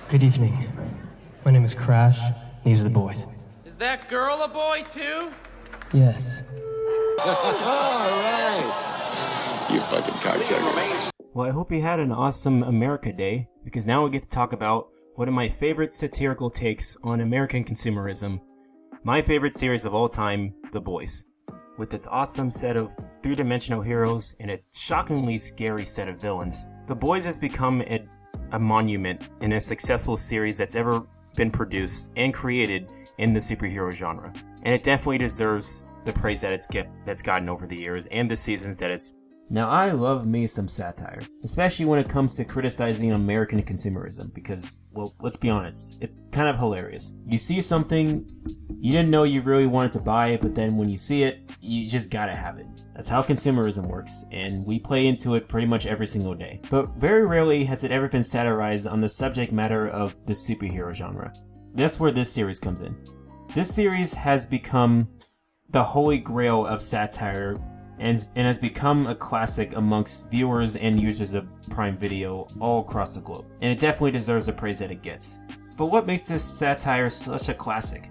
Good evening. My name is Crash. These are the boys. Is that girl a boy too? Yes. All right. You fucking cocksuckers. Well, I hope you had an awesome America Day, because now we get to talk about one of my favorite satirical takes on American consumerism. My favorite series of all time, The Boys. With its awesome set of three-dimensional heroes and a shockingly scary set of villains, The Boys has become a monument in a successful series that's ever been produced and created in the superhero genre. And it definitely deserves the praise that that's gotten over the years and the seasons that it's... Now, I love me some satire, especially when it comes to criticizing American consumerism, because, well, let's be honest, it's kind of hilarious. You see something, you didn't know you really wanted to buy it, but then when you see it, you just gotta have it. That's how consumerism works, and we play into it pretty much every single day. But very rarely has it ever been satirized on the subject matter of the superhero genre. That's where this series comes in. This series has become the holy grail of satire and has become a classic amongst viewers and users of Prime Video all across the globe. And it definitely deserves the praise that it gets. But what makes this satire such a classic?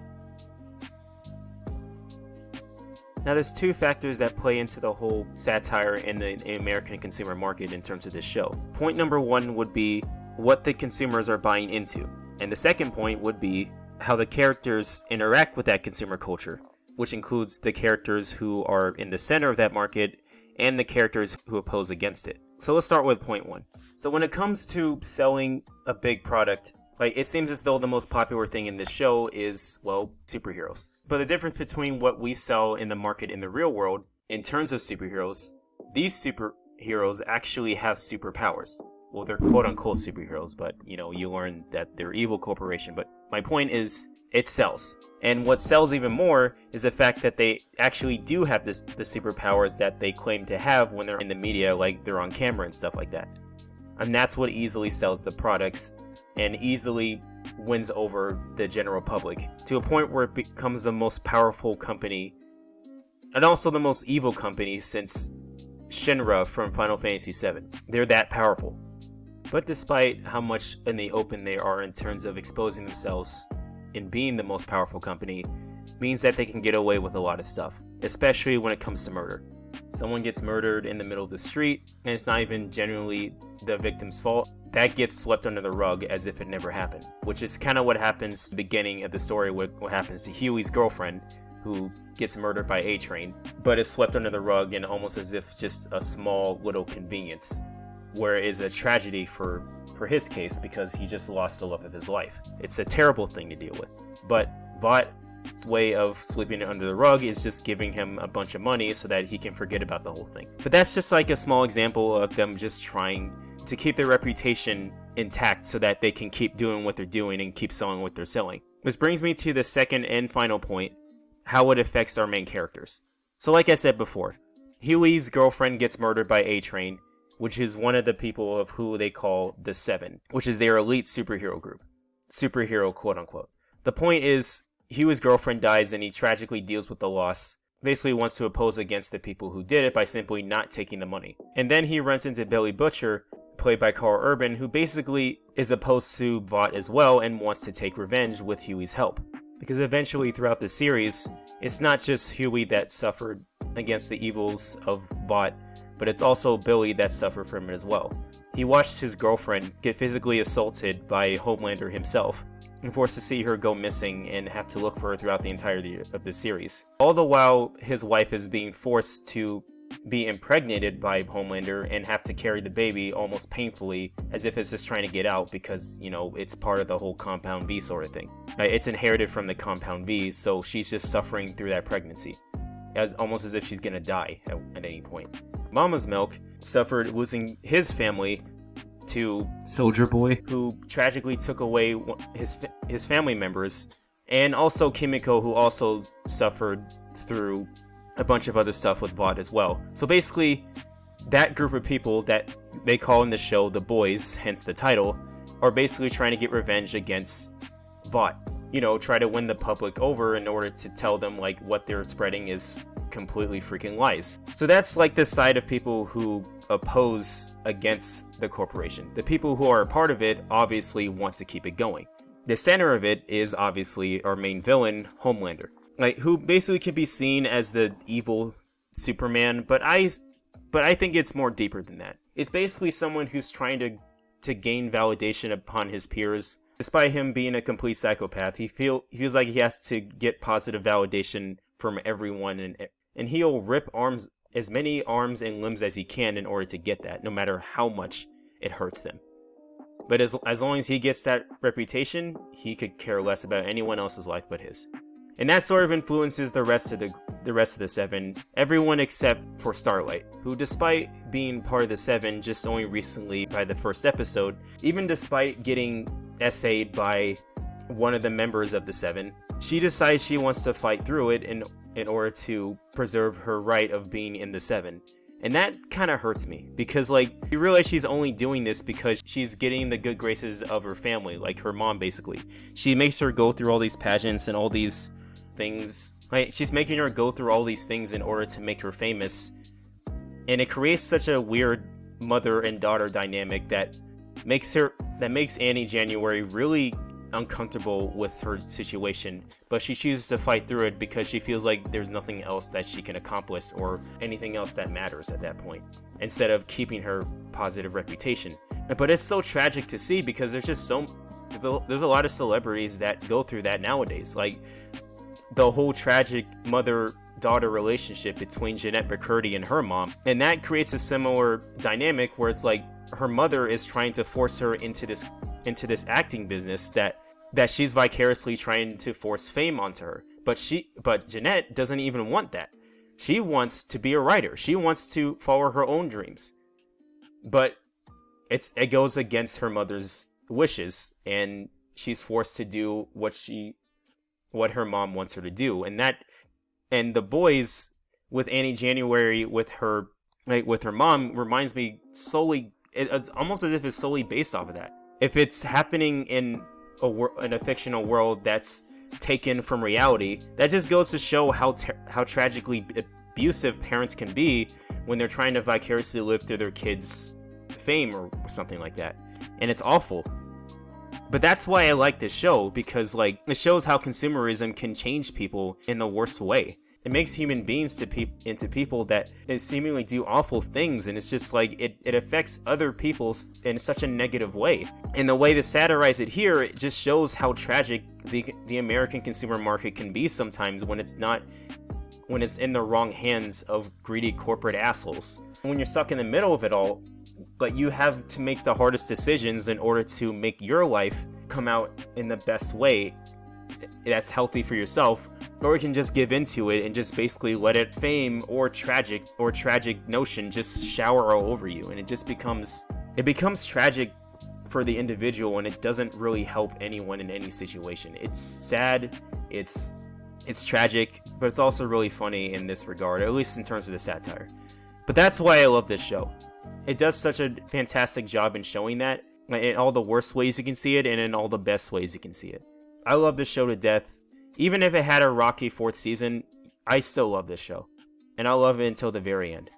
Now, there's two factors that play into the whole satire in the American consumer market in terms of this show. Point number one would be what the consumers are buying into. And the second point would be how the characters interact with that consumer culture, which includes the characters who are in the center of that market and the characters who oppose against it. So let's start with point one. So when it comes to selling a big product, it seems as though the most popular thing in this show is, well, superheroes. But the difference between what we sell in the market in the real world, in terms of superheroes, these superheroes actually have superpowers. Well, they're quote-unquote superheroes, but, you learn that they're evil corporation. But my point is, it sells. And what sells even more is the fact that they actually do have the superpowers that they claim to have when they're in the media, like they're on camera and stuff like that. And that's what easily sells the products and easily wins over the general public to a point where it becomes the most powerful company and also the most evil company since Shinra from Final Fantasy VII. They're that powerful. But despite how much in the open they are in terms of exposing themselves in being the most powerful company, means that they can get away with a lot of stuff, especially when it comes to murder. Someone gets murdered in the middle of the street, and it's not even genuinely the victim's fault. That gets swept under the rug as if it never happened, which is kind of what happens at the beginning of the story with what happens to Huey's girlfriend, who gets murdered by A-Train, but is swept under the rug and almost as if just a small little convenience, where it is a tragedy for his case because he just lost the love of his life. It's a terrible thing to deal with. But Vought's way of sweeping it under the rug is just giving him a bunch of money so that he can forget about the whole thing. But that's just like a small example of them just trying to keep their reputation intact so that they can keep doing what they're doing and keep selling what they're selling. This brings me to the second and final point, how it affects our main characters. So like I said before, Huey's girlfriend gets murdered by A-Train, which is one of the people of who they call the Seven, which is their elite superhero group. Superhero, quote-unquote. The point is, Huey's girlfriend dies and he tragically deals with the loss. Basically wants to oppose against the people who did it by simply not taking the money. And then he runs into Billy Butcher, played by Carl Urban, who basically is opposed to Vought as well and wants to take revenge with Huey's help. Because eventually throughout the series, it's not just Huey that suffered against the evils of Vought, but it's also Billy that suffered from it as well. He watched his girlfriend get physically assaulted by Homelander himself, and forced to see her go missing and have to look for her throughout the entirety of the series. All the while, his wife is being forced to be impregnated by Homelander and have to carry the baby almost painfully, as if it's just trying to get out because, it's part of the whole Compound V sort of thing. It's inherited from the Compound V, so she's just suffering through that pregnancy, almost as if she's gonna die at any point. Mama's Milk suffered losing his family to Soldier Boy, who tragically took away his family members, and also Kimiko, who also suffered through a bunch of other stuff with Vought as well. So basically, that group of people that they call in the show the Boys, hence the title, are basically trying to get revenge against Vought. Try to win the public over in order to tell them what they're spreading is completely freaking lies. So that's the side of people who oppose against the corporation. The people who are a part of it obviously want to keep it going. The center of it is obviously our main villain, Homelander, like, who basically can be seen as the evil Superman, but I think it's more deeper than that. It's basically someone who's trying to gain validation upon his peers. Despite him being a complete psychopath, he feels like he has to get positive validation from everyone, and he'll rip as many arms and limbs as he can in order to get that, no matter how much it hurts them. But as long as he gets that reputation, he could care less about anyone else's life but his. And that sort of influences the rest of the Seven, everyone except for Starlight, who, despite being part of the Seven just only recently by the first episode, even despite getting essayed by one of the members of the Seven, she decides she wants to fight through it in order to preserve her right of being in the Seven. And that kind of hurts me, because, like, you realize she's only doing this because she's getting the good graces of her family, like her mom, basically. She makes her go through all these pageants and all these things. Like, she's making her go through all these things in order to make her famous. And it creates such a weird mother and daughter dynamic that makes Annie January really uncomfortable with her situation, but she chooses to fight through it because she feels like there's nothing else that she can accomplish or anything else that matters at that point, instead of keeping her positive reputation. But it's so tragic to see, because there's a lot of celebrities that go through that nowadays, like the whole tragic mother-daughter relationship between Jeanette McCurdy and her mom, and that creates a similar dynamic where it's like her mother is trying to force her into this acting business that she's vicariously trying to force fame onto her. But Jeanette doesn't even want that. She wants to be a writer. She wants to follow her own dreams. But it goes against her mother's wishes, and she's forced to do what her mom wants her to do. And the boys with Annie January with her mom reminds me solely. It's almost as if it's solely based off of that. If it's happening in a fictional world that's taken from reality, that just goes to show how tragically abusive parents can be when they're trying to vicariously live through their kids' fame or something like that. And it's awful. But that's why I like this show, because, like, it shows how consumerism can change people in the worst way. It makes human beings into people that seemingly do awful things, and it's just like it affects other people in such a negative way. And the way to satirize it here, it just shows how tragic the American consumer market can be sometimes when it's in the wrong hands of greedy corporate assholes. When you're stuck in the middle of it all, but you have to make the hardest decisions in order to make your life come out in the best way that's healthy for yourself, or you can just give into it and just basically let fame or tragic notion just shower all over you, and it becomes tragic for the individual, and it doesn't really help anyone in any situation. It's sad, it's tragic, but it's also really funny in this regard, at least in terms of the satire. But that's why I love this show. It does such a fantastic job in showing that, in all the worst ways you can see it and in all the best ways you can see it. I love this show to death. Even if it had a rocky fourth season, I still love this show. And I'll love it until the very end.